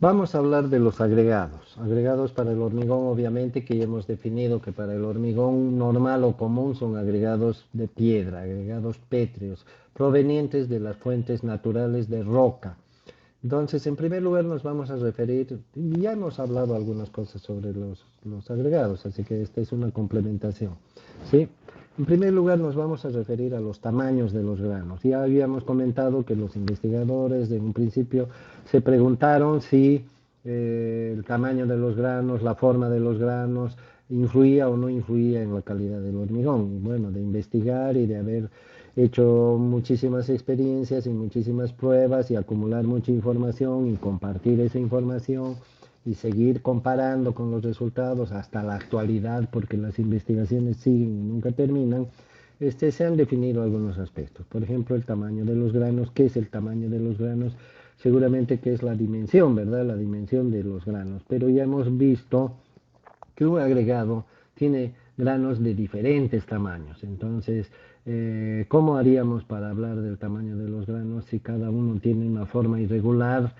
Vamos a hablar de los agregados. Agregados para el hormigón, obviamente, que ya hemos definido que para el hormigón normal o común son agregados de piedra, agregados pétreos, provenientes de las fuentes naturales de roca. Entonces, en primer lugar nos vamos a referir, ya hemos hablado algunas cosas sobre los agregados, así que esta es una complementación. ¿Sí? En primer lugar nos vamos a referir a los tamaños de los granos. Ya habíamos comentado que los investigadores de un principio se preguntaron si el tamaño de los granos, la forma de los granos, influía o no influía en la calidad del hormigón. Y bueno, de investigar y de haber hecho muchísimas experiencias y muchísimas pruebas y acumular mucha información y compartir esa información y seguir comparando con los resultados hasta la actualidad, porque las investigaciones siguen y nunca terminan, se han definido algunos aspectos. Por ejemplo, el tamaño de los granos. ¿Qué es el tamaño de los granos? Seguramente que es la dimensión, ¿verdad? La dimensión de los granos. Pero ya hemos visto que un agregado tiene granos de diferentes tamaños. Entonces, ¿cómo haríamos para hablar del tamaño de los granos si cada uno tiene una forma irregular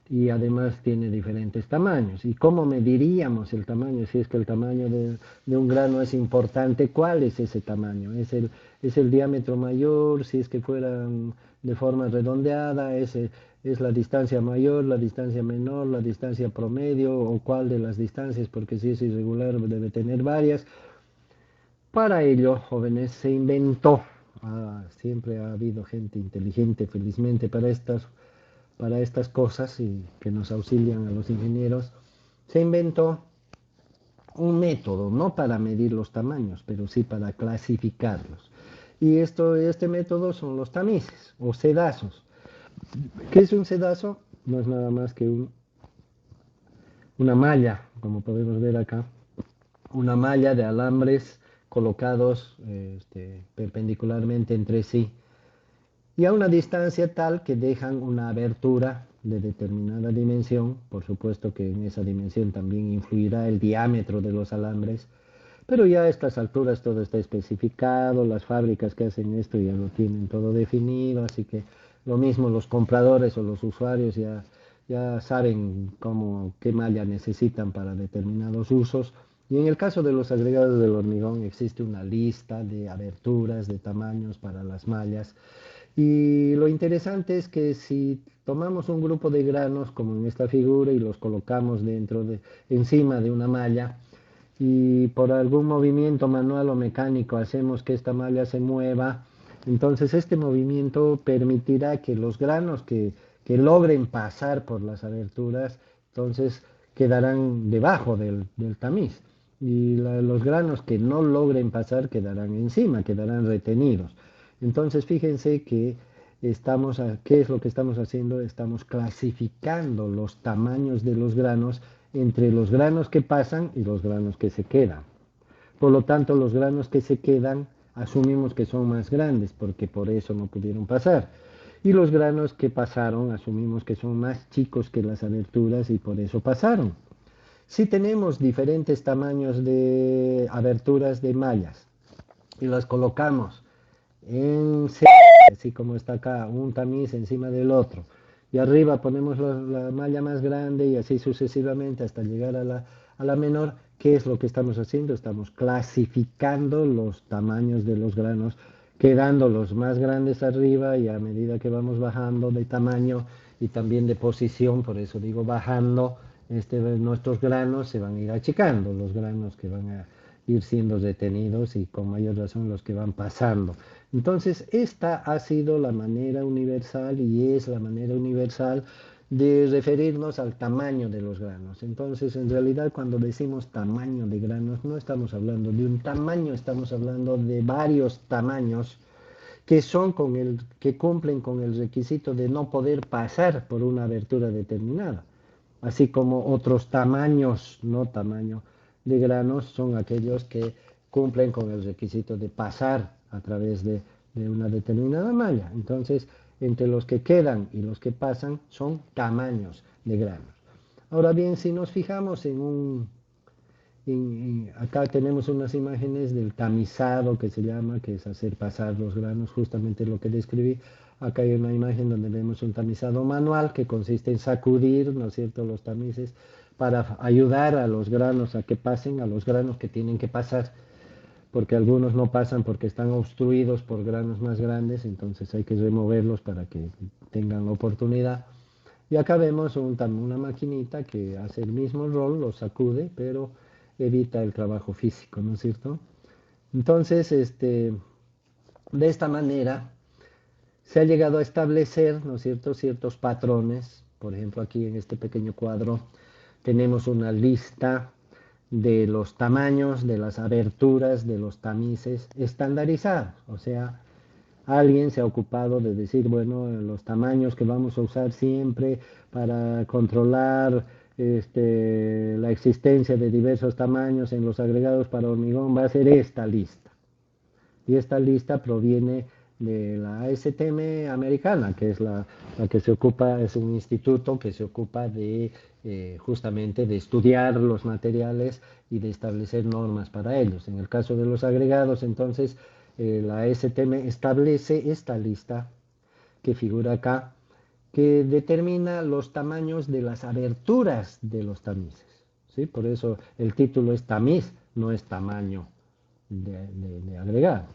y además tiene diferentes tamaños? ¿Y cómo mediríamos el tamaño? Si es que el tamaño de un grano es importante, ¿cuál es ese tamaño? Es el diámetro mayor? Si es que fueran de forma redondeada, es la distancia mayor, la distancia menor, la distancia promedio o cuál de las distancias, porque si es irregular debe tener varias. Para ello, jóvenes, se inventó, siempre ha habido gente inteligente, felizmente, para estas cosas y que nos auxilian a los ingenieros, se inventó un método, no para medir los tamaños, pero sí para clasificarlos. Y este método son los tamices o sedazos. ¿Qué es un sedazo? No es nada más que una malla, como podemos ver acá, una malla de alambres colocados perpendicularmente entre sí y a una distancia tal que dejan una abertura de determinada dimensión. Por supuesto que en esa dimensión también influirá el diámetro de los alambres, pero ya a estas alturas todo está especificado, las fábricas que hacen esto ya lo tienen todo definido, así que lo mismo los compradores o los usuarios ya saben qué malla necesitan para determinados usos. Y en el caso de los agregados del hormigón existe una lista de aberturas, de tamaños para las mallas. Y lo interesante es que si tomamos un grupo de granos, como en esta figura, y los colocamos encima de una malla, y por algún movimiento manual o mecánico hacemos que esta malla se mueva, entonces este movimiento permitirá que los granos que logren pasar por las aberturas, entonces quedarán debajo del tamiz. Y los granos que no logren pasar quedarán encima, quedarán retenidos. Entonces fíjense que ¿qué es lo que estamos haciendo? Estamos clasificando los tamaños de los granos entre los granos que pasan y los granos que se quedan. Por lo tanto, los granos que se quedan asumimos que son más grandes porque por eso no pudieron pasar. Y los granos que pasaron asumimos que son más chicos que las aberturas y por eso pasaron. Si tenemos diferentes tamaños de aberturas de mallas y las colocamos en así como está acá, un tamiz encima del otro. Y arriba ponemos la malla más grande y así sucesivamente hasta llegar a la menor. ¿Qué es lo que estamos haciendo? Estamos clasificando los tamaños de los granos, quedando los más grandes arriba y a medida que vamos bajando de tamaño y también de posición, por eso digo bajando, nuestros granos se van a ir achicando, los granos que van a ir siendo detenidos y con mayor razón los que van pasando. Entonces, esta ha sido la manera universal y es la manera universal de referirnos al tamaño de los granos. Entonces, en realidad, cuando decimos tamaño de granos, no estamos hablando de un tamaño, estamos hablando de varios tamaños que cumplen con el requisito de no poder pasar por una abertura determinada, así como otros tamaños, no tamaño de granos, son aquellos que cumplen con el requisito de pasar a través de una determinada malla. Entonces, entre los que quedan y los que pasan son tamaños de granos. Ahora bien, si nos fijamos acá tenemos unas imágenes del tamizado que se llama, que es hacer pasar los granos, justamente lo que describí. Acá hay una imagen donde vemos un tamizado manual que consiste en sacudir, ¿no es cierto?, los tamices para ayudar a los granos a que pasen, a los granos que tienen que pasar, porque algunos no pasan porque están obstruidos por granos más grandes, entonces hay que removerlos para que tengan la oportunidad. Y acá vemos una maquinita que hace el mismo rol, lo sacude, pero evita el trabajo físico, ¿no es cierto? Entonces, de esta manera se ha llegado a establecer, ¿no es cierto?, ciertos patrones. Por ejemplo, aquí en este pequeño cuadro tenemos una lista de los tamaños, de las aberturas, de los tamices estandarizados. O sea, alguien se ha ocupado de decir, bueno, los tamaños que vamos a usar siempre para controlar la existencia de diversos tamaños en los agregados para hormigón va a ser esta lista. Y esta lista proviene de la ASTM americana, que es la que se ocupa, es un instituto que se ocupa de justamente de estudiar los materiales y de establecer normas para ellos. En el caso de los agregados, entonces, la ASTM establece esta lista que figura acá, que determina los tamaños de las aberturas de los tamices. ¿Sí? Por eso el título es tamiz, no es tamaño de agregado.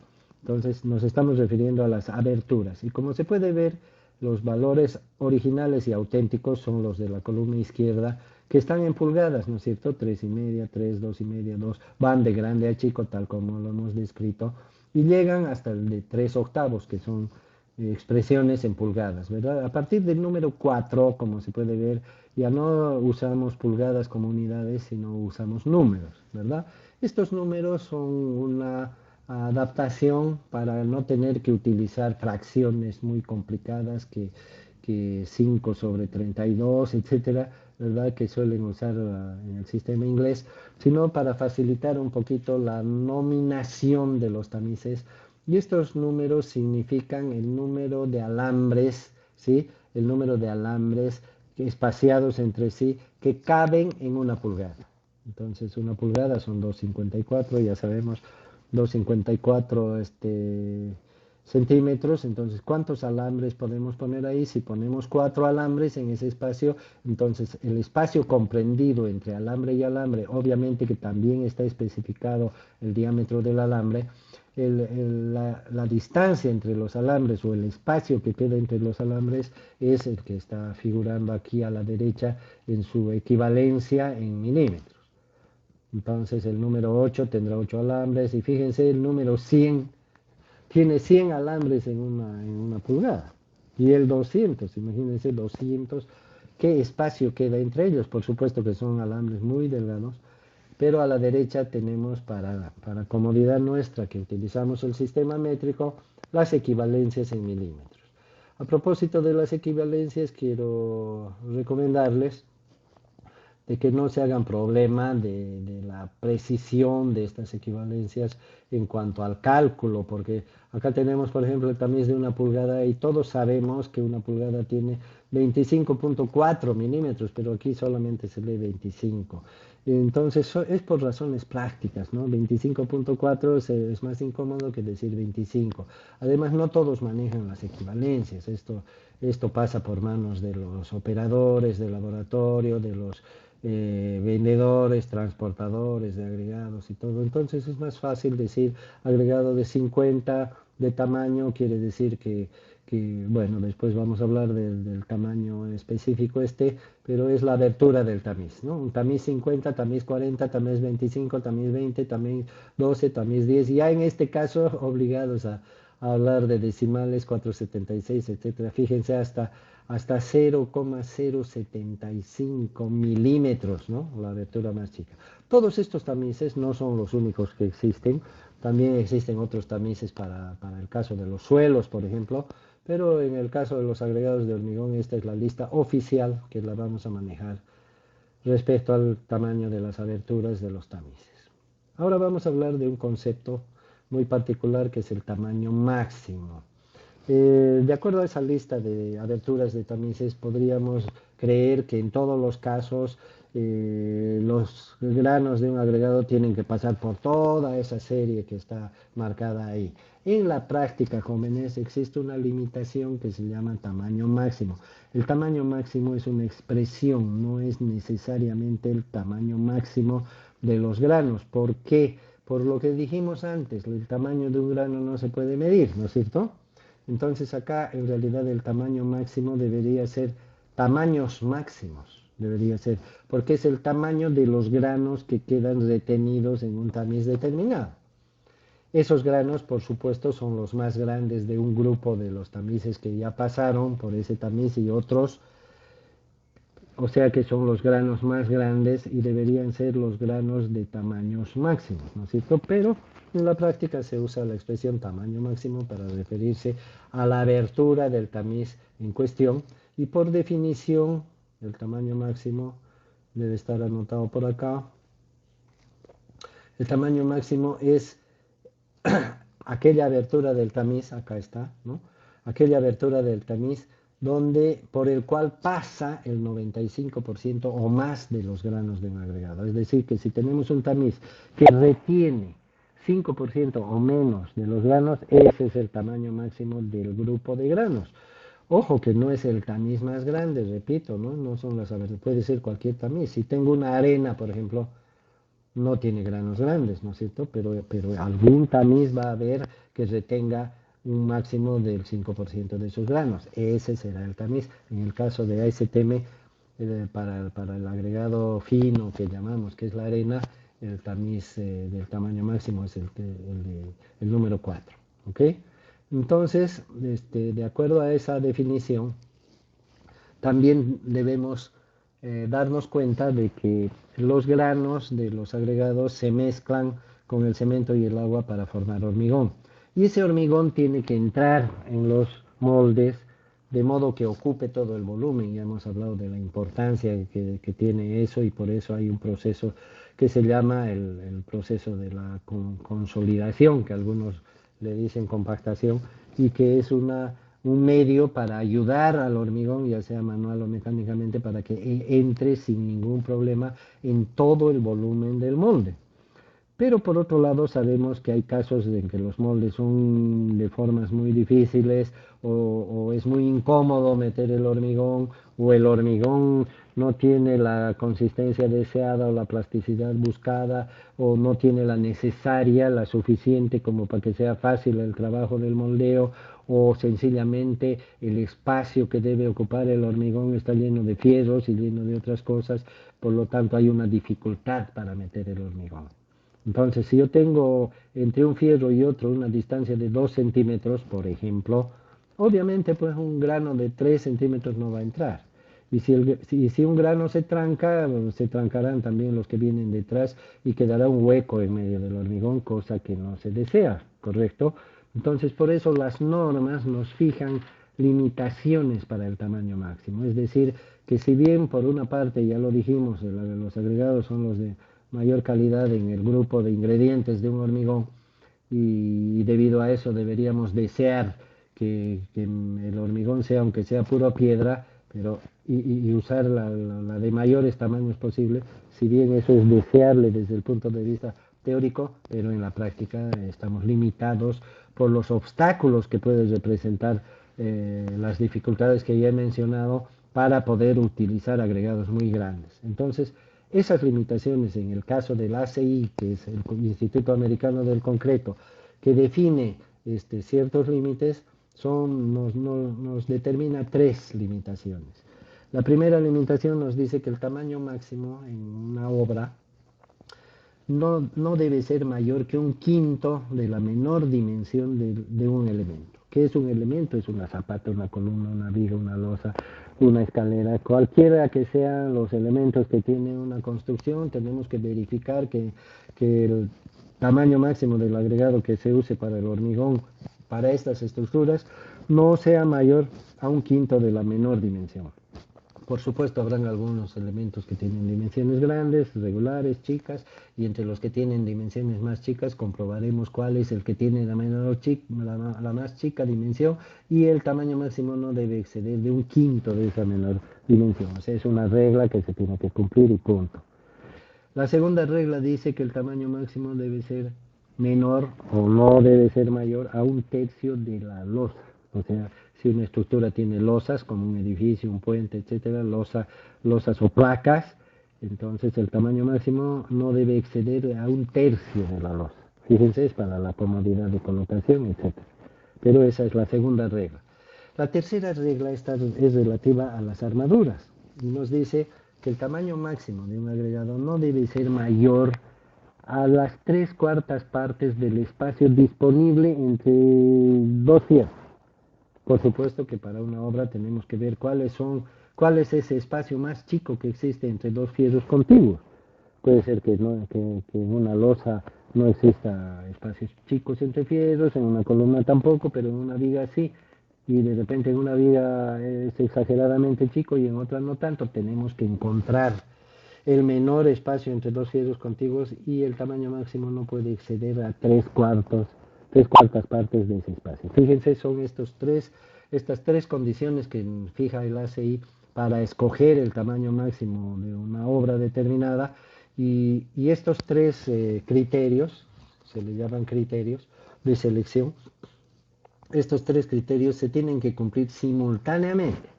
Entonces nos estamos refiriendo a las aberturas y como se puede ver, los valores originales y auténticos son los de la columna izquierda que están en pulgadas, ¿no es cierto? 3,5, 3, 2,5, 2, van de grande a chico tal como lo hemos descrito y llegan hasta el de 3 octavos que son expresiones en pulgadas, ¿verdad? A partir del número 4, como se puede ver, ya no usamos pulgadas como unidades, sino usamos números, ¿verdad? Estos números son una adaptación para no tener que utilizar fracciones muy complicadas que 5 sobre 32, etcétera, ¿verdad? Que suelen usar en el sistema inglés, sino para facilitar un poquito la nominación de los tamices. Y estos números significan el número de alambres, ¿sí? El número de alambres espaciados entre sí que caben en una pulgada. Entonces, una pulgada son 2,54, ya sabemos, 2,54 centímetros. Entonces, ¿cuántos alambres podemos poner ahí? Si ponemos 4 alambres en ese espacio, entonces el espacio comprendido entre alambre y alambre, obviamente que también está especificado el diámetro del alambre, la distancia entre los alambres o el espacio que queda entre los alambres es el que está figurando aquí a la derecha en su equivalencia en milímetros. Entonces el número 8 tendrá 8 alambres y fíjense el número 100 tiene 100 alambres en una pulgada. Y el 200, imagínense 200, ¿qué espacio queda entre ellos? Por supuesto que son alambres muy delgados, pero a la derecha tenemos para comodidad nuestra que utilizamos el sistema métrico, las equivalencias en milímetros. A propósito de las equivalencias, quiero recomendarles de que no se hagan problema de la precisión de estas equivalencias en cuanto al cálculo, porque acá tenemos, por ejemplo, el tamiz de una pulgada y todos sabemos que una pulgada tiene 25,4 milímetros, pero aquí solamente se lee 25. Entonces es por razones prácticas, ¿no? 25,4 es más incómodo que decir 25. Además, no todos manejan las equivalencias. Esto pasa por manos de los operadores de laboratorio, de los vendedores, transportadores de agregados y todo. Entonces es más fácil decir agregado de 50 de tamaño, quiere decir bueno, después vamos a hablar del tamaño específico pero es la abertura del tamiz, ¿no? Un tamiz 50, tamiz 40, tamiz 25, tamiz 20, tamiz 12, tamiz 10, y ya en este caso obligados a hablar de decimales 476, etcétera. Fíjense hasta 0,075 milímetros, ¿no? La abertura más chica. Todos estos tamices no son los únicos que existen, también existen otros tamices para el caso de los suelos, por ejemplo, pero en el caso de los agregados de hormigón, esta es la lista oficial que la vamos a manejar respecto al tamaño de las aberturas de los tamices. Ahora vamos a hablar de un concepto muy particular que es el tamaño máximo. De acuerdo a esa lista de aberturas de tamices, podríamos creer que en todos los casos los granos de un agregado tienen que pasar por toda esa serie que está marcada ahí. En la práctica, jóvenes, existe una limitación que se llama tamaño máximo. El tamaño máximo es una expresión, no es necesariamente el tamaño máximo de los granos. ¿Por qué? Por lo que dijimos antes, el tamaño de un grano no se puede medir, ¿no es cierto? Entonces acá en realidad el tamaño máximo debería ser tamaños máximos, debería ser, porque es el tamaño de los granos que quedan retenidos en un tamiz determinado. Esos granos, por supuesto, son los más grandes de un grupo de los tamices que ya pasaron por ese tamiz y otros, o sea que son los granos más grandes y deberían ser los granos de tamaños máximos, ¿no es cierto? Pero en la práctica se usa la expresión tamaño máximo para referirse a la abertura del tamiz en cuestión y por definición el tamaño máximo debe estar anotado por acá. El tamaño máximo es aquella abertura del tamiz, acá está, ¿no? Aquella abertura del tamiz donde, por el cual pasa el 95% o más de los granos de un agregado. Es decir, que si tenemos un tamiz que retiene 5% o menos de los granos, ese es el tamaño máximo del grupo de granos. Ojo que no es el tamiz más grande, repito, ¿no? No son las aberturas, puede ser cualquier tamiz. Si tengo una arena, por ejemplo, no tiene granos grandes, ¿no es cierto? Pero algún tamiz va a haber que retenga un máximo del 5% de sus granos. Ese será el tamiz. En el caso de ASTM, para el agregado fino que llamamos, que es la arena, el tamiz del tamaño máximo es el número 4. ¿Ok? Entonces, de acuerdo a esa definición, también debemos darnos cuenta de que los granos de los agregados se mezclan con el cemento y el agua para formar hormigón. Y ese hormigón tiene que entrar en los moldes de modo que ocupe todo el volumen. Ya hemos hablado de la importancia que tiene eso y por eso hay un proceso que se llama el proceso de la consolidación, que algunos le dicen compactación, y que es un medio para ayudar al hormigón, ya sea manual o mecánicamente, para que entre sin ningún problema en todo el volumen del molde. Pero por otro lado sabemos que hay casos en que los moldes son de formas muy difíciles o es muy incómodo meter el hormigón o el hormigón no tiene la consistencia deseada o la plasticidad buscada o no tiene la necesaria, la suficiente como para que sea fácil el trabajo del moldeo o sencillamente el espacio que debe ocupar el hormigón está lleno de fierros y lleno de otras cosas, por lo tanto hay una dificultad para meter el hormigón. Entonces, si yo tengo entre un fierro y otro una distancia de 2 centímetros, por ejemplo, obviamente pues un grano de 3 centímetros no va a entrar. Y si un grano se tranca, se trancarán también los que vienen detrás y quedará un hueco en medio del hormigón, cosa que no se desea, ¿correcto? Entonces, por eso las normas nos fijan limitaciones para el tamaño máximo. Es decir, que si bien por una parte, ya lo dijimos, los agregados son los de mayor calidad en el grupo de ingredientes de un hormigón y debido a eso deberíamos desear que el hormigón sea, aunque sea pura piedra, pero y usar la de mayores tamaños posible, si bien eso es deseable desde el punto de vista teórico, pero en la práctica estamos limitados por los obstáculos que puede representar las dificultades que ya he mencionado para poder utilizar agregados muy grandes. Entonces, esas limitaciones en el caso del ACI, que es el Instituto Americano del Concreto, que define ciertos límites, nos determina 3 limitaciones. La primera limitación nos dice que el tamaño máximo en una obra no debe ser mayor que un quinto de la menor dimensión de un elemento. ¿Qué es un elemento? Es una zapata, una columna, una viga, una losa, una escalera, cualquiera que sean los elementos que tiene una construcción, tenemos que verificar que el tamaño máximo del agregado que se use para el hormigón, para estas estructuras, no sea mayor a un quinto de la menor dimensión. Por supuesto, habrán algunos elementos que tienen dimensiones grandes, regulares, chicas, y entre los que tienen dimensiones más chicas comprobaremos cuál es el que tiene la más chica dimensión, y el tamaño máximo no debe exceder de un quinto de esa menor dimensión. O sea, es una regla que se tiene que cumplir y punto. La segunda regla dice que el tamaño máximo debe ser menor o no debe ser mayor a un tercio de la losa. O sea, si una estructura tiene losas, como un edificio, un puente, etcétera, losas o placas, entonces el tamaño máximo no debe exceder a un tercio de la losa. Fíjense, es para la comodidad de colocación, etcétera. Pero esa es la segunda regla. La tercera regla es relativa a las armaduras. Y nos dice que el tamaño máximo de un agregado no debe ser mayor a las 3/4 partes del espacio disponible entre dos fierros. Por supuesto que para una obra tenemos que ver cuál es ese espacio más chico que existe entre dos fierros contiguos. Puede ser que en una losa no exista espacios chicos entre fierros, en una columna tampoco, pero en una viga sí. Y de repente en una viga es exageradamente chico y en otra no tanto. Tenemos que encontrar el menor espacio entre dos fierros contiguos, y el tamaño máximo no puede exceder a 3/4 partes de ese espacio. Fíjense, son estas tres condiciones que fija el ACI para escoger el tamaño máximo de una obra determinada, y estos tres criterios, se le llaman criterios de selección, estos tres criterios se tienen que cumplir simultáneamente.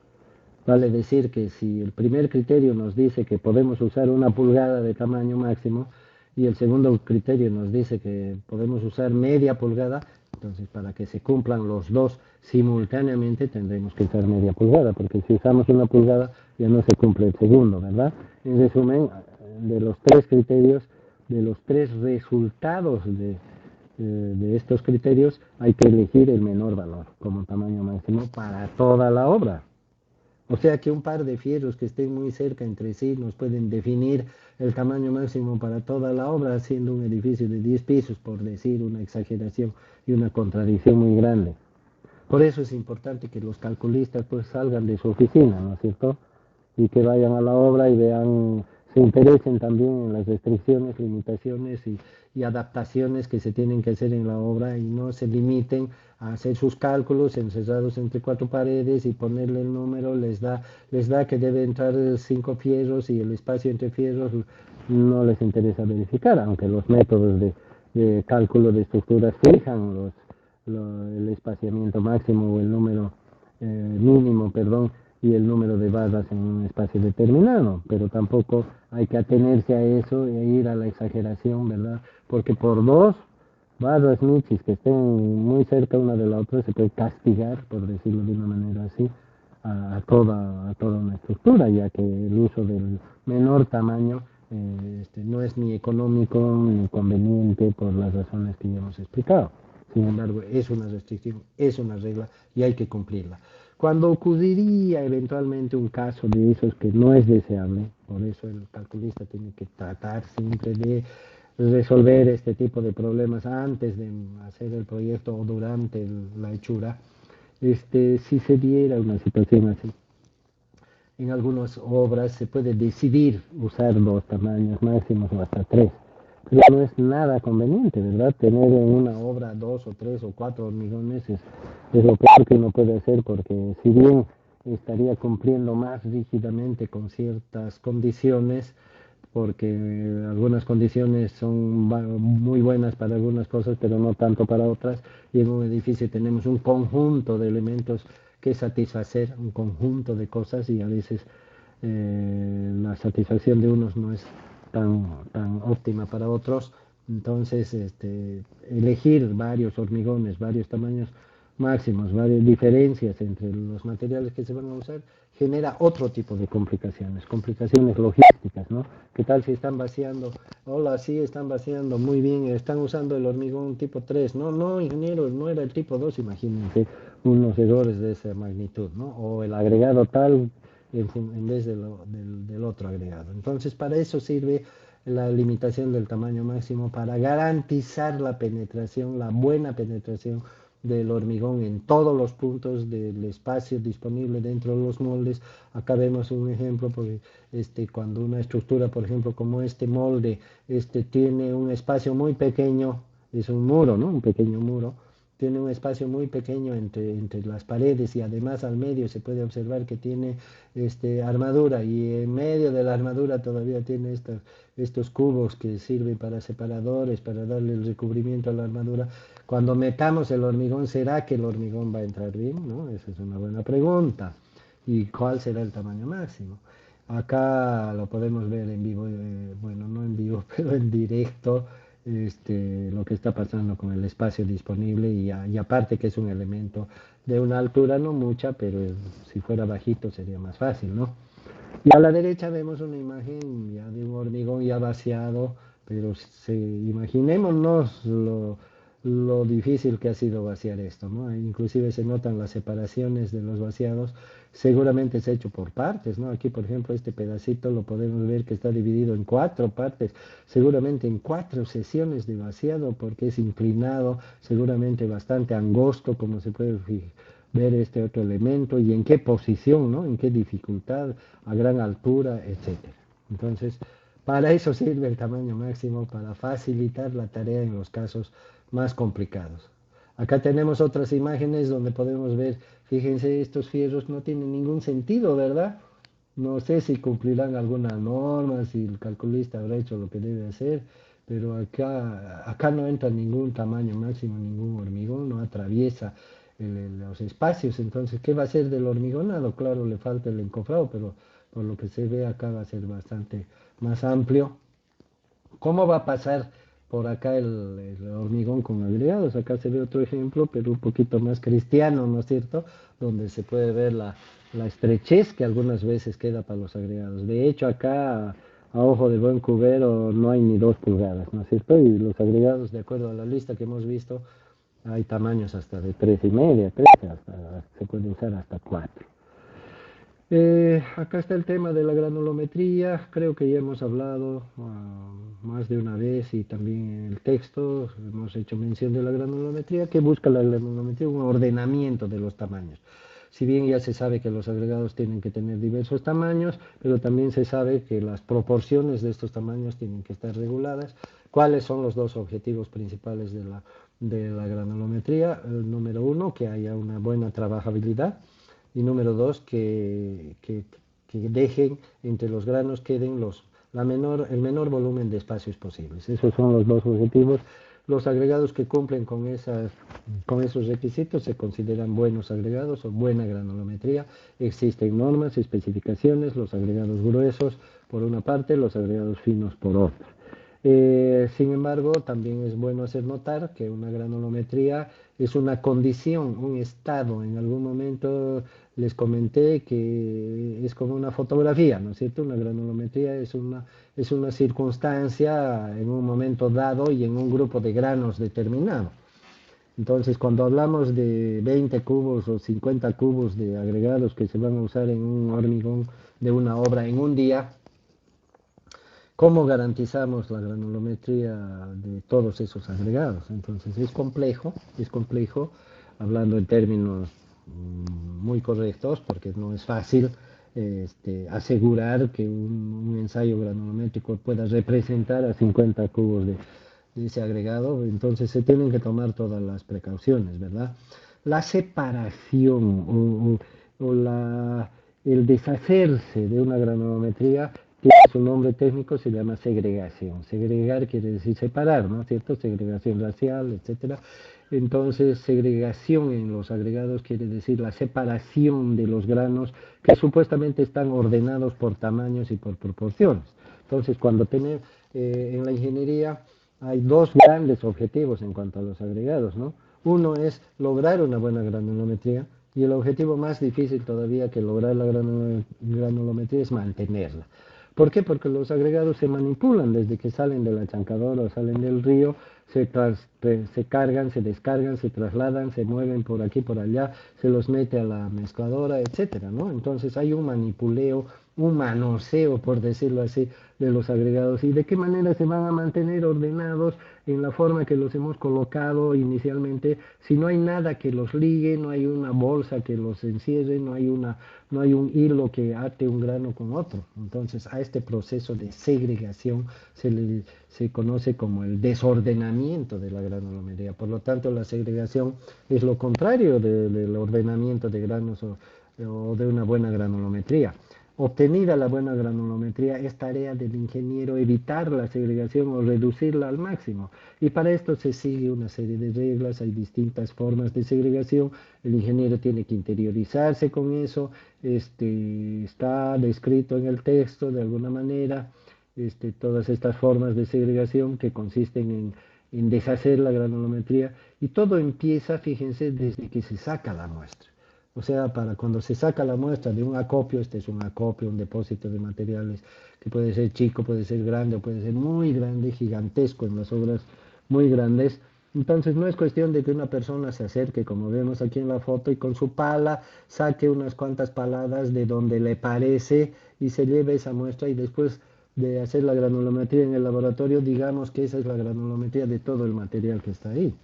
Vale decir que si el primer criterio nos dice que podemos usar 1 pulgada de tamaño máximo y el segundo criterio nos dice que podemos usar media pulgada, entonces para que se cumplan los dos simultáneamente tendremos que usar media pulgada, porque si usamos 1 pulgada ya no se cumple el segundo, ¿verdad? En resumen, de los tres criterios, de los tres resultados de estos criterios, hay que elegir el menor valor como tamaño máximo para toda la obra. O sea que un par de fierros que estén muy cerca entre sí nos pueden definir el tamaño máximo para toda la obra, siendo un edificio de 10 pisos, por decir una exageración y una contradicción muy grande. Por eso es importante que los calculistas pues salgan de su oficina, ¿no es cierto? Y que vayan a la obra y vean, se interesen también en las restricciones, limitaciones y adaptaciones que se tienen que hacer en la obra, y no se limiten a hacer sus cálculos encerrados entre cuatro paredes y ponerle el número. Les da que debe entrar 5 fierros y el espacio entre fierros no les interesa verificar, aunque los métodos de cálculo de estructuras fijan el espaciamiento máximo o el número mínimo, perdón, y el número de barras en un espacio determinado, pero tampoco hay que atenerse a eso e ir a la exageración, ¿verdad? Porque por dos barras nichis que estén muy cerca una de la otra se puede castigar, por decirlo de una manera así, a toda una estructura, ya que el uso del menor tamaño no es ni económico ni conveniente por las razones que ya hemos explicado. Sin embargo, es una restricción, es una regla y hay que cumplirla. Cuando ocurriría eventualmente un caso de esos que no es deseable, por eso el calculista tiene que tratar siempre de resolver este tipo de problemas antes de hacer el proyecto o durante la hechura, si se diera una situación así. En algunas obras se puede decidir usar 2 tamaños máximos o hasta 3. Pero no es nada conveniente, ¿verdad? Tener en una obra 2 o 3 o 4 hormigones es lo peor que uno puede hacer, porque si bien estaría cumpliendo más rígidamente con ciertas condiciones, porque algunas condiciones son muy buenas para algunas cosas, pero no tanto para otras, y en un edificio tenemos un conjunto de elementos que satisfacer, un conjunto de cosas, y a veces la satisfacción de unos no es tan óptima para otros. Entonces, elegir varios hormigones, varios tamaños máximos, varias diferencias entre los materiales que se van a usar, genera otro tipo de complicaciones logísticas, ¿no? ¿Qué tal si están vaciando? Hola, sí, están vaciando, muy bien, están usando el hormigón tipo 3. No, no, ingeniero, no era el tipo 2, imagínense unos errores de esa magnitud, ¿no? O el agregado tal en vez del otro agregado. Entonces, para eso sirve la limitación del tamaño máximo, para garantizar la penetración, la buena penetración del hormigón en todos los puntos del espacio disponible dentro de los moldes. Acá vemos un ejemplo, porque cuando una estructura, por ejemplo, como este molde, tiene un espacio muy pequeño, es un muro, ¿no? Un pequeño muro, tiene un espacio muy pequeño entre las paredes, y además al medio se puede observar que tiene armadura, y en medio de la armadura todavía tiene estos cubos que sirven para separadores, para darle el recubrimiento a la armadura. Cuando metamos el hormigón, ¿será que el hormigón va a entrar bien? ¿No? Esa es una buena pregunta. ¿Y cuál será el tamaño máximo? Acá lo podemos ver en vivo, bueno, no en vivo, pero en directo, lo que está pasando con el espacio disponible, y aparte que es un elemento de una altura no mucha, pero si fuera bajito sería más fácil, ¿no? Y a la derecha vemos una imagen ya de un hormigón ya vaciado, pero imaginémonos lo difícil que ha sido vaciar esto, ¿no? Inclusive se notan las separaciones de los vaciados, seguramente es hecho por partes, ¿no? Aquí, por ejemplo, este pedacito lo podemos ver que está dividido en 4 partes, seguramente en 4 sesiones de vaciado, porque es inclinado, seguramente bastante angosto, como se puede ver este otro elemento, y en qué posición, ¿no? En qué dificultad, a gran altura, etcétera. Entonces, para eso sirve el tamaño máximo, para facilitar la tarea en los casos más complicados. Acá tenemos otras imágenes donde podemos ver, fíjense, estos fierros no tienen ningún sentido, ¿verdad? No sé si cumplirán alguna norma, si el calculista habrá hecho lo que debe hacer, pero acá no entra ningún tamaño máximo, ningún hormigón, no atraviesa los espacios. Entonces, ¿qué va a ser del hormigonado? Claro, le falta el encofrado, pero por lo que se ve acá va a ser bastante más amplio. ¿Cómo va a pasar por acá el hormigón con agregados? Acá se ve otro ejemplo, pero un poquito más cristiano, ¿no es cierto? Donde se puede ver la estrechez que algunas veces queda para los agregados. De hecho, acá a ojo de buen cubero no hay ni 2 pulgadas, ¿no es cierto? Y los agregados, de acuerdo a la lista que hemos visto, hay tamaños hasta de 3,5, 13, se puede usar hasta 4. Acá está el tema de la granulometría, creo que ya hemos hablado más de una vez, y también en el texto hemos hecho mención de la granulometría. ¿Qué busca la granulometría? Un ordenamiento de los tamaños. Si bien ya se sabe que los agregados tienen que tener diversos tamaños, pero también se sabe que las proporciones de estos tamaños tienen que estar reguladas. ¿Cuáles son los 2 objetivos principales de la granulometría? El número 1, que haya una buena trabajabilidad, y número 2, que dejen entre los granos, queden el menor volumen de espacios posibles. Esos son los 2 objetivos. Los agregados que cumplen con esos requisitos se consideran buenos agregados o buena granulometría. Existen normas, especificaciones, los agregados gruesos por una parte, los agregados finos por otra. Sin embargo, también es bueno hacer notar que una granulometría es una condición, un estado. En algún momento les comenté que es como una fotografía, ¿no es cierto? Una granulometría es una circunstancia en un momento dado y en un grupo de granos determinado. Entonces, cuando hablamos de 20 cubos o 50 cubos de agregados que se van a usar en un hormigón de una obra en un día, ¿cómo garantizamos la granulometría de todos esos agregados? Entonces es complejo, hablando en términos muy correctos, porque no es fácil asegurar que un ensayo granulométrico pueda representar a 50 cubos de ese agregado. Entonces se tienen que tomar todas las precauciones, ¿verdad? La separación el deshacerse de una granulometría tiene su nombre técnico, se llama segregación. Segregar quiere decir separar, ¿no es cierto? Segregación racial, etcétera. Entonces, segregación en los agregados quiere decir la separación de los granos que supuestamente están ordenados por tamaños y por proporciones. Entonces, cuando tenemos en la ingeniería hay 2 grandes objetivos en cuanto a los agregados, ¿no? Uno es lograr una buena granulometría, y el objetivo más difícil todavía que lograr la granulometría es mantenerla. ¿Por qué? Porque los agregados se manipulan desde que salen de la chancadora o salen del río, se cargan, se descargan, se trasladan, se mueven por aquí, por allá, se los mete a la mezcladora, etcétera, ¿no? Entonces hay un manipuleo un manoseo, por decirlo así, de los agregados y de qué manera se van a mantener ordenados en la forma que los hemos colocado inicialmente, si no hay nada que los ligue, no hay una bolsa que los encierre, no hay un hilo que ate un grano con otro. Entonces, a este proceso de segregación se conoce como el desordenamiento de la granulometría. Por lo tanto, la segregación es lo contrario del ordenamiento de granos o de una buena granulometría. Obtenida la buena granulometría, es tarea del ingeniero evitar la segregación o reducirla al máximo. Y para esto se sigue una serie de reglas, hay distintas formas de segregación, el ingeniero tiene que interiorizarse con eso, está descrito en el texto de alguna manera, todas estas formas de segregación que consisten en deshacer la granulometría y todo empieza, fíjense, desde que se saca la muestra. O sea, para cuando se saca la muestra de un acopio, este es un acopio, un depósito de materiales que puede ser chico, puede ser grande o puede ser muy grande, gigantesco en las obras muy grandes. Entonces no es cuestión de que una persona se acerque, como vemos aquí en la foto, y con su pala saque unas cuantas paladas de donde le parece y se lleve esa muestra y después de hacer la granulometría en el laboratorio, digamos que esa es la granulometría de todo el material que está ahí.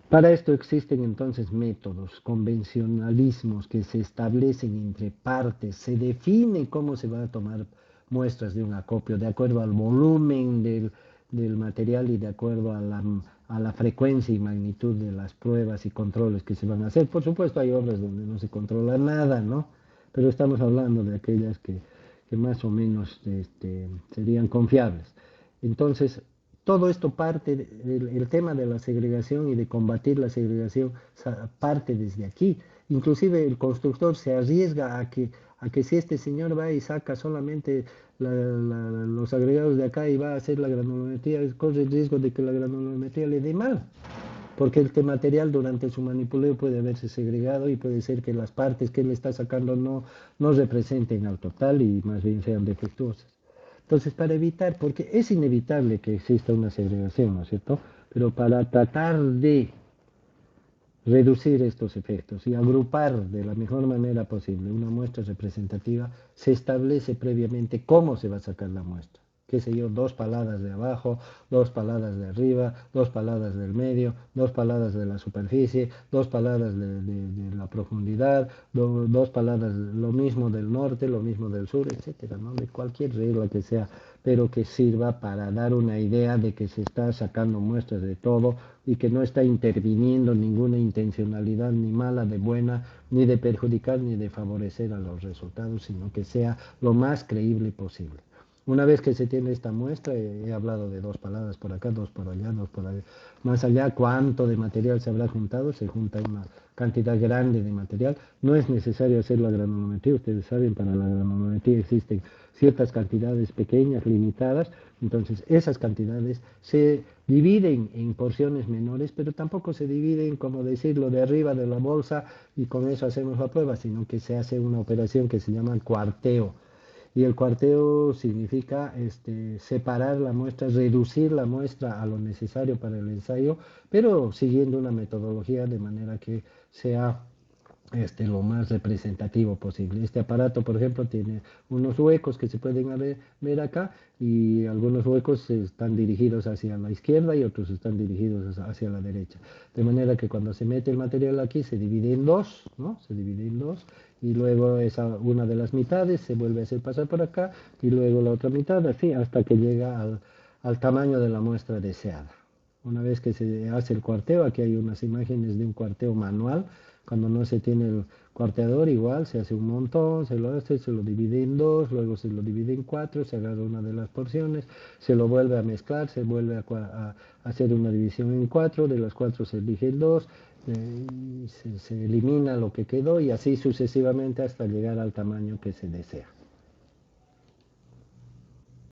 Para esto existen entonces métodos, convencionalismos que se establecen entre partes, se define cómo se van a tomar muestras de un acopio de acuerdo al volumen del material y de acuerdo a la frecuencia y magnitud de las pruebas y controles que se van a hacer. Por supuesto hay obras donde no se controla nada, ¿no? Pero estamos hablando de aquellas que más o menos serían confiables. Entonces, todo esto parte, el tema de la segregación y de combatir la segregación parte desde aquí. Inclusive el constructor se arriesga a que si este señor va y saca solamente los agregados de acá y va a hacer la granulometría, corre el riesgo de que la granulometría le dé mal, porque este material durante su manipuleo puede haberse segregado y puede ser que las partes que él está sacando no representen al total y más bien sean defectuosas. Entonces, para evitar, porque es inevitable que exista una segregación, ¿no es cierto? Pero para tratar de reducir estos efectos y agrupar de la mejor manera posible una muestra representativa, se establece previamente cómo se va a sacar la muestra. Qué sé yo, 2 paladas de abajo, 2 paladas de arriba, 2 paladas del medio, 2 paladas de la superficie, 2 paladas de la profundidad, 2 paladas, lo mismo del norte, lo mismo del sur, etcétera, ¿no? De cualquier regla que sea, pero que sirva para dar una idea de que se está sacando muestras de todo y que no está interviniendo ninguna intencionalidad ni mala de buena, ni de perjudicar ni de favorecer a los resultados, sino que sea lo más creíble posible. Una vez que se tiene esta muestra, he hablado de 2 paladas por acá, 2 por allá, 2 por allá, más allá, cuánto de material se habrá juntado, se junta una cantidad grande de material, no es necesario hacer la granulometría, ustedes saben, para la granulometría existen ciertas cantidades pequeñas, limitadas, entonces esas cantidades se dividen en porciones menores, pero tampoco se dividen, como decirlo, de arriba de la bolsa y con eso hacemos la prueba, sino que se hace una operación que se llama cuarteo. Y el cuarteo significa separar la muestra, reducir la muestra a lo necesario para el ensayo, pero siguiendo una metodología de manera que sea lo más representativo posible. Este aparato, por ejemplo, tiene unos huecos que se pueden ver acá y algunos huecos están dirigidos hacia la izquierda y otros están dirigidos hacia la derecha. De manera que cuando se mete el material aquí se divide en dos, ¿no? Se divide en dos y luego una de las mitades se vuelve a hacer pasar por acá y luego la otra mitad, así hasta que llega al tamaño de la muestra deseada. Una vez que se hace el cuarteo, aquí hay unas imágenes de un cuarteo manual. Cuando no se tiene el cuarteador, igual se hace un montón, se lo hace, se lo divide en dos, luego se lo divide en cuatro, se agarra una de las porciones, se lo vuelve a mezclar, se vuelve a hacer una división en cuatro, de las cuatro se eligen dos, se elimina lo que quedó y así sucesivamente hasta llegar al tamaño que se desea.